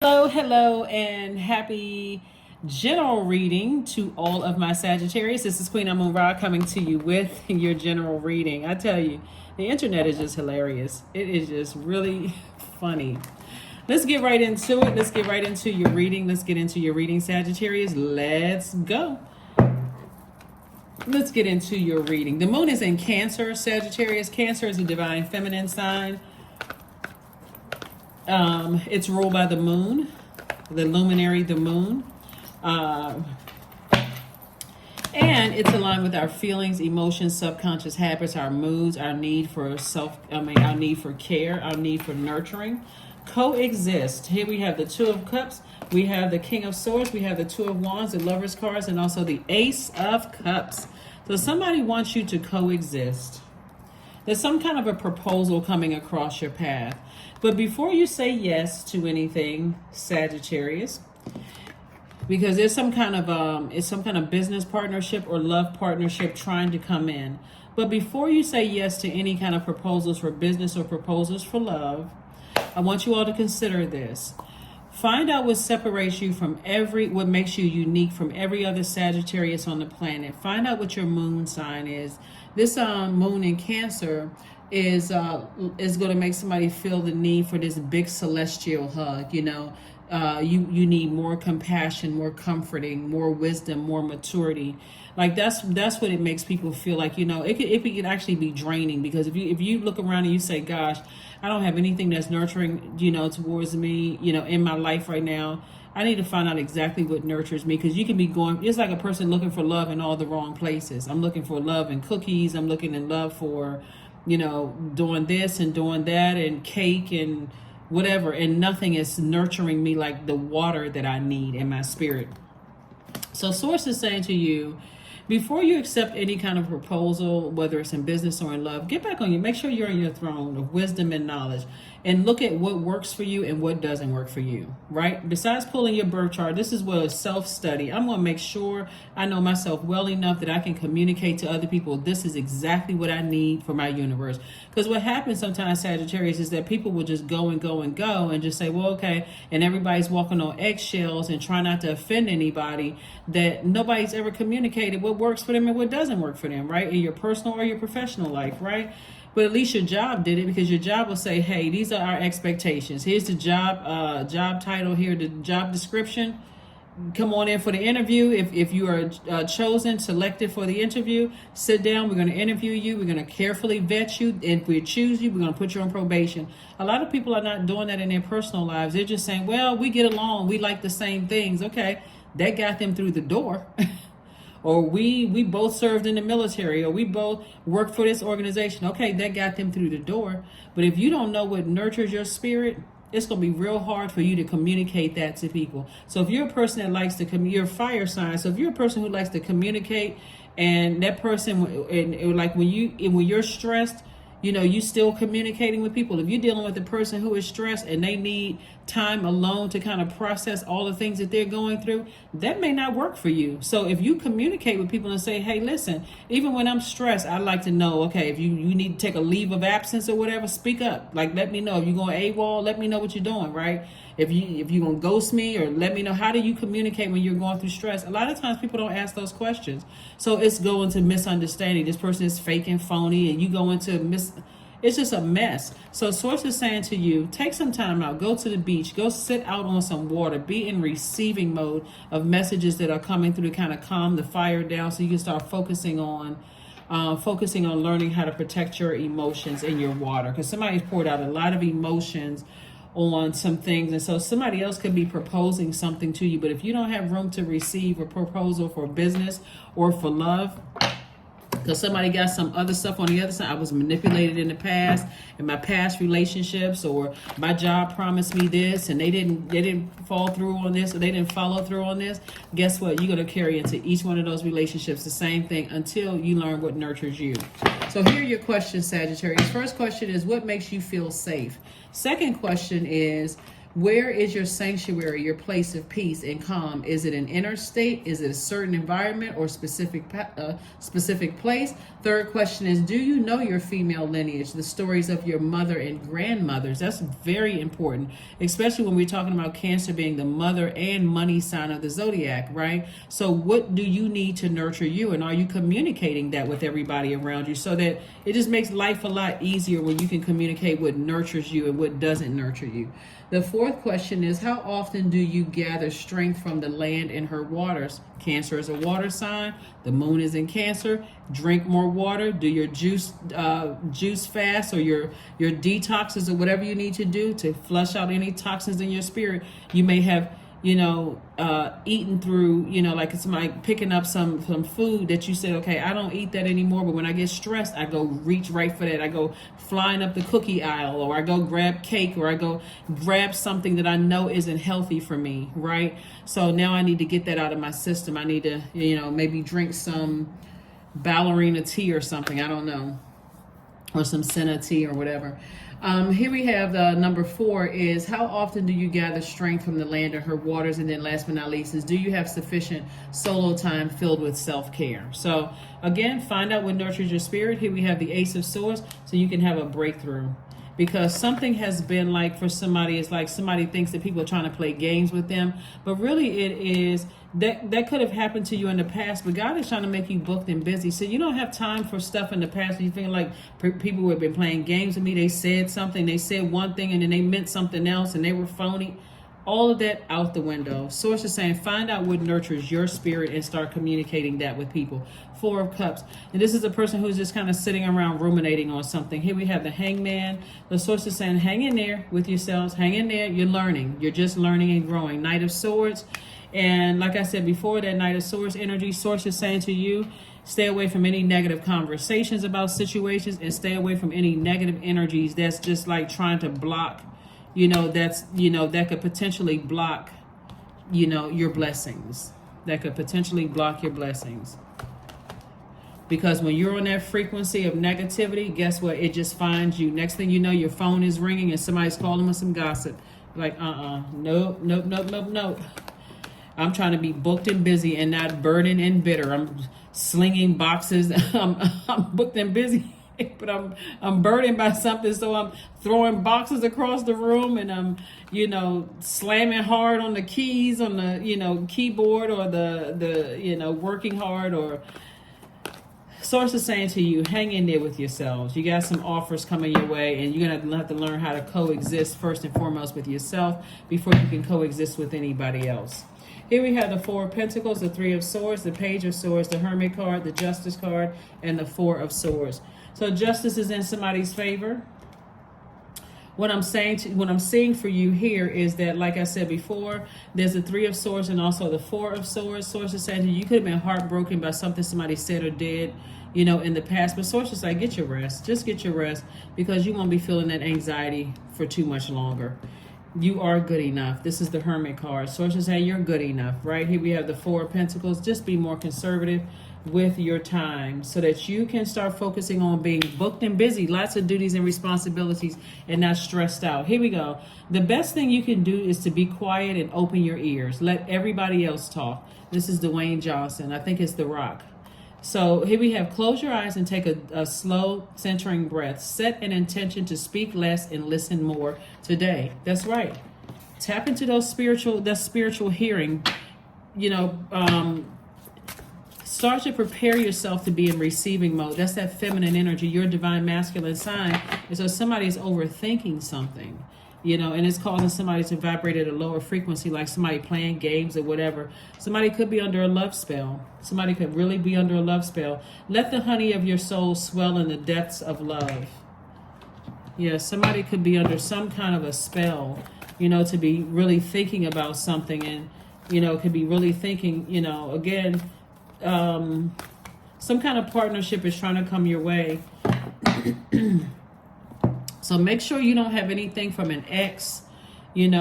Hello, and happy general reading to all of my Sagittarius. This is Queen Amun Ra coming to you with your general reading. I tell you, the internet is just hilarious. It is just really funny. Let's get right into it. Let's get right into your reading. Let's get into your reading, Sagittarius. Let's go. Let's get into your reading. The moon is in Cancer, Sagittarius. Cancer is a divine feminine sign. It's ruled by the moon, the luminary, the moon. And it's aligned with our feelings, emotions, subconscious habits, our moods, our need for our need for care, our need for nurturing. Coexist. Here we have the Two of Cups, we have the King of Swords, we have the Two of Wands, the Lover's cards, and also the Ace of Cups. So somebody wants you to coexist. There's some kind of a proposal coming across your path. But before you say yes to anything, Sagittarius, because there's some kind of business partnership or love partnership trying to come in. But before you say yes to any kind of proposals for business or proposals for love, I want you all to consider this. Find out what separates you from what makes you unique from every other Sagittarius on the planet. Find out what your moon sign is. This moon in Cancer is going to make somebody feel the need for this big celestial hug. You need more compassion, more comforting, more wisdom, more maturity. Like that's what it makes people feel like. It could actually be draining, because if you look around and you say, gosh, I don't have anything that's nurturing, towards me, in my life right now. I need to find out exactly what nurtures me, because you can be it's like a person looking for love in all the wrong places. I'm looking for love in cookies. I'm looking in love for, doing this and doing that and cake and whatever. And nothing is nurturing me like the water that I need in my spirit. So Source is saying to you, before you accept any kind of proposal, whether it's in business or in love, get back on make sure you're on your throne of wisdom and knowledge, and look at what works for you and what doesn't work for you, right? Besides pulling your birth chart, this is what a self-study. I'm going to make sure I know myself well enough that I can communicate to other people, this is exactly what I need for my universe. Because what happens sometimes, Sagittarius, is that people will just go and go and go and just say, well, okay, and everybody's walking on eggshells and try not to offend anybody, that nobody's ever communicated what works for them and what doesn't work for them, right? In your personal or your professional life, right? But at least your job did it, because your job will say, hey, these are our expectations. Here's the job title here, the job description. Come on in for the interview. If you are chosen, selected for the interview, sit down. We're going to interview you. We're going to carefully vet you. And if we choose you, we're going to put you on probation. A lot of people are not doing that in their personal lives. They're just saying, well, we get along. We like the same things. Okay, that got them through the door. Or we both served in the military, or we both worked for this organization. Okay, that got them through the door. But if you don't know what nurtures your spirit, it's going to be real hard for you to communicate that to people. So if you're a person that likes to you're a fire sign. So if you're a person who likes to communicate, and that person, and like when you're stressed, you still communicating with people. If you're dealing with a person who is stressed and they need time alone to kind of process all the things that they're going through, that may not work for you. So if you communicate with people and say, hey, listen, even when I'm stressed, I like to know, okay, if you need to take a leave of absence or whatever, speak up. Like, let me know. If you're going AWOL, let me know what you're doing, right? If you're going to ghost me, or let me know, how do you communicate when you're going through stress? A lot of times people don't ask those questions. So it's going to misunderstanding. This person is fake and phony, and you go into it's just a mess. So Source is saying to you, take some time out, go to the beach, go sit out on some water, be in receiving mode of messages that are coming through to kind of calm the fire down, so you can start focusing on learning how to protect your emotions in your water. Because somebody's poured out a lot of emotions on some things, and so somebody else could be proposing something to you. But if you don't have room to receive a proposal for business or for love, because somebody got some other stuff on the other side, I was manipulated in the past, in my past relationships, or my job promised me this and they didn't fall through on this, or they didn't follow through on this. Guess what? You're going to carry into each one of those relationships the same thing until you learn what nurtures you. So here are your questions, Sagittarius. First question is, what makes you feel safe? Second question is, Where is your sanctuary, your place of peace and calm? Is it an inner state? Is it a certain environment or specific place? Third question is, do you know your female lineage, the stories of your mother and grandmothers? That's very important, especially when we're talking about Cancer being the mother and money sign of the zodiac, right? So what do you need to nurture you, and are you communicating that with everybody around you, so that it just makes life a lot easier when you can communicate what nurtures you and what doesn't nurture you. The fourth question is, how often do you gather strength from the land and her waters? Cancer is a water sign. The moon is in Cancer. Drink more water. Do your juice fast, or your detoxes, or whatever you need to do to flush out any toxins in your spirit. You may have eaten through, like somebody picking up some food that you said, okay, I don't eat that anymore, but when I get stressed, I go reach right for that. I go flying up the cookie aisle, or I go grab cake, or I go grab something that I know isn't healthy for me, right? So now I need to get that out of my system. I need to, maybe drink some ballerina tea or something, I don't know, or some senna tea or whatever. Here we have the number 4 is, how often do you gather strength from the land and her waters? And then last but not least is, do you have sufficient solo time filled with self-care? So again, find out what nurtures your spirit. Here we have the Ace of Swords, so you can have a breakthrough. Because something has been like, for somebody, it's like somebody thinks that people are trying to play games with them, but really it is that could have happened to you in the past, but God is trying to make you booked and busy. So you don't have time for stuff in the past. You feel like people who have been playing games with me, they said something, they said one thing and then they meant something else and they were phony. All of that out the window. Source is saying, find out what nurtures your spirit and start communicating that with people. 4 of Cups. And this is a person who's just kind of sitting around ruminating on something. Here we have the Hangman. The source is saying, hang in there with yourselves. Hang in there. You're learning. You're just learning and growing. Knight of Swords. And like I said before, that Knight of Swords energy, source is saying to you, stay away from any negative conversations about situations, and stay away from any negative energies that's just like trying to block, that could potentially block, your blessings. That could potentially block your blessings. Because when you're on that frequency of negativity, guess what? It just finds you. Next thing you know, your phone is ringing and somebody's calling with some gossip. Like, nope. I'm trying to be booked and busy and not burdened and bitter. I'm slinging boxes. I'm booked and busy, but I'm burdened by something. So I'm throwing boxes across the room, and I'm, slamming hard on the keys on the, keyboard, or the working hard. Or source is saying to you, hang in there with yourselves. You got some offers coming your way, and you're gonna have to learn how to coexist first and foremost with yourself before you can coexist with anybody else. Here we have the 4 of Pentacles, the 3 of Swords, the Page of Swords, the Hermit card, the Justice card, and the 4 of Swords. So justice is in somebody's favor. What I'm seeing for you here is that, like I said before, there's the 3 of Swords and also the 4 of Swords. Source is saying you could have been heartbroken by something somebody said or did, in the past. But source is like, get your rest. Just get your rest, because you won't be feeling that anxiety for too much longer. You are good enough. This is the Hermit card. Sources say you're good enough, right? Here we have the 4 of Pentacles. Just be more conservative with your time so that you can start focusing on being booked and busy. Lots of duties and responsibilities, and not stressed out. Here we go. The best thing you can do is to be quiet and open your ears. Let everybody else talk. This is Dwayne Johnson. I think it's The Rock. So here we have, close your eyes and take a slow centering breath. Set an intention to speak less and listen more today. That's right. Tap into that spiritual hearing. Start to prepare yourself to be in receiving mode. That's that feminine energy, your divine masculine sign. And so somebody is overthinking something, and it's causing somebody to vibrate at a lower frequency, like somebody playing games or whatever. Somebody could be under a love spell. Somebody could really be under a love spell. Let the honey of your soul swell in the depths of love. Yeah, somebody could be under some kind of a spell, to be really thinking about something, and, could be really thinking, again, some kind of partnership is trying to come your way. So make sure you don't have anything from an ex, and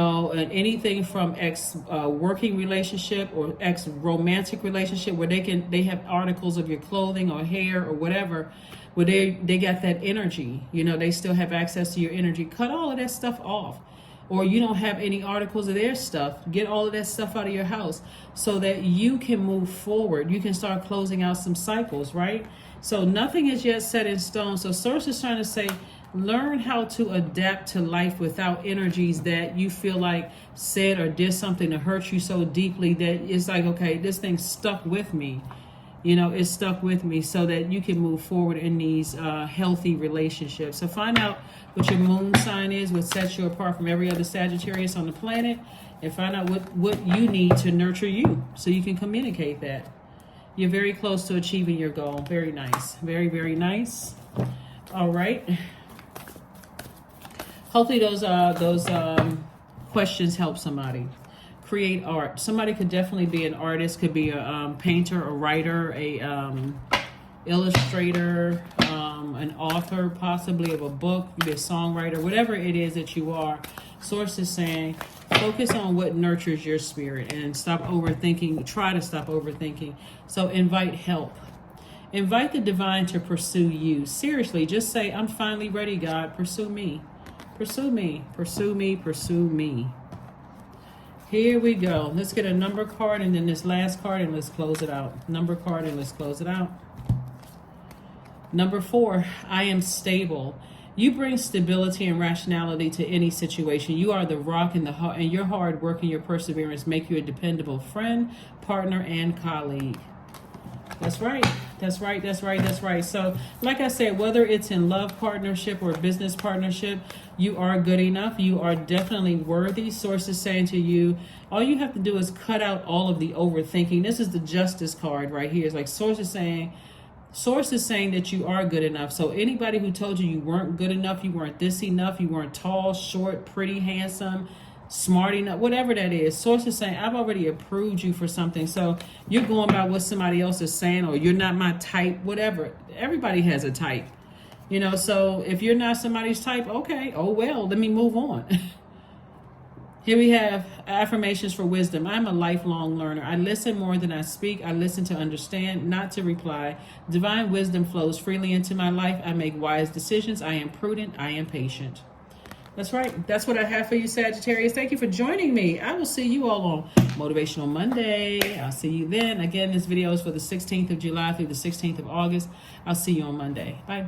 anything from ex working relationship or ex romantic relationship where they have articles of your clothing or hair or whatever, where they got that energy. They still have access to your energy. Cut all of that stuff off. or you don't have any articles of their stuff. Get all of that stuff out of your house so that you can move forward. You can start closing out some cycles, right? So nothing is yet set in stone. So Source is trying to say, learn how to adapt to life without energies that you feel like said or did something to hurt you so deeply that it's like, okay, this thing stuck with me. You know, it's stuck with me, so that you can move forward in these healthy relationships. So find out what your moon sign is, what sets you apart from every other Sagittarius on the planet, and find out what you need to nurture you so you can communicate that. You're very close to achieving your goal. Very nice. Very, very nice. All right. Hopefully those questions help somebody. Create art. Somebody could definitely be an artist, could be a painter, a writer, a illustrator, an author possibly of a book, you be a songwriter, whatever it is that you are. Source is saying, focus on what nurtures your spirit and stop overthinking. Try to stop overthinking. So invite help. Invite the divine to pursue you. Seriously, just say, I'm finally ready, God. Pursue me. Pursue me. Pursue me. Pursue me. Here we go. Let's get a number card and then this last card and let's close it out. Number card and let's close it out. Number 4, I am stable. You bring stability and rationality to any situation. You are the rock and your hard work and your perseverance make you a dependable friend, partner, and colleague. That's right. That's right. That's right. That's right. So, like I said, whether it's in love partnership or business partnership, you are good enough. You are definitely worthy. Source is saying to you, all you have to do is cut out all of the overthinking. This is the Justice card right here. It's like Source is saying that you are good enough. So anybody who told you weren't good enough, you weren't this enough, you weren't tall, short, pretty, handsome, smart enough, whatever that is, Source is saying, I've already approved you for something. So you're going by what somebody else is saying, or you're not my type, whatever. Everybody has a type, you know. So if you're not somebody's type, okay, oh well, let me move on. Here we have affirmations for wisdom. I'm a lifelong learner. I listen more than I speak. I listen to understand, not to reply. Divine wisdom flows freely into my life. I make wise decisions. I am prudent. I am patient. That's right. That's what I have for you, Sagittarius. Thank you for joining me. I will see you all on Motivational Monday. I'll see you then. Again, this video is for the 16th of July through the 16th of August. I'll see you on Monday. Bye.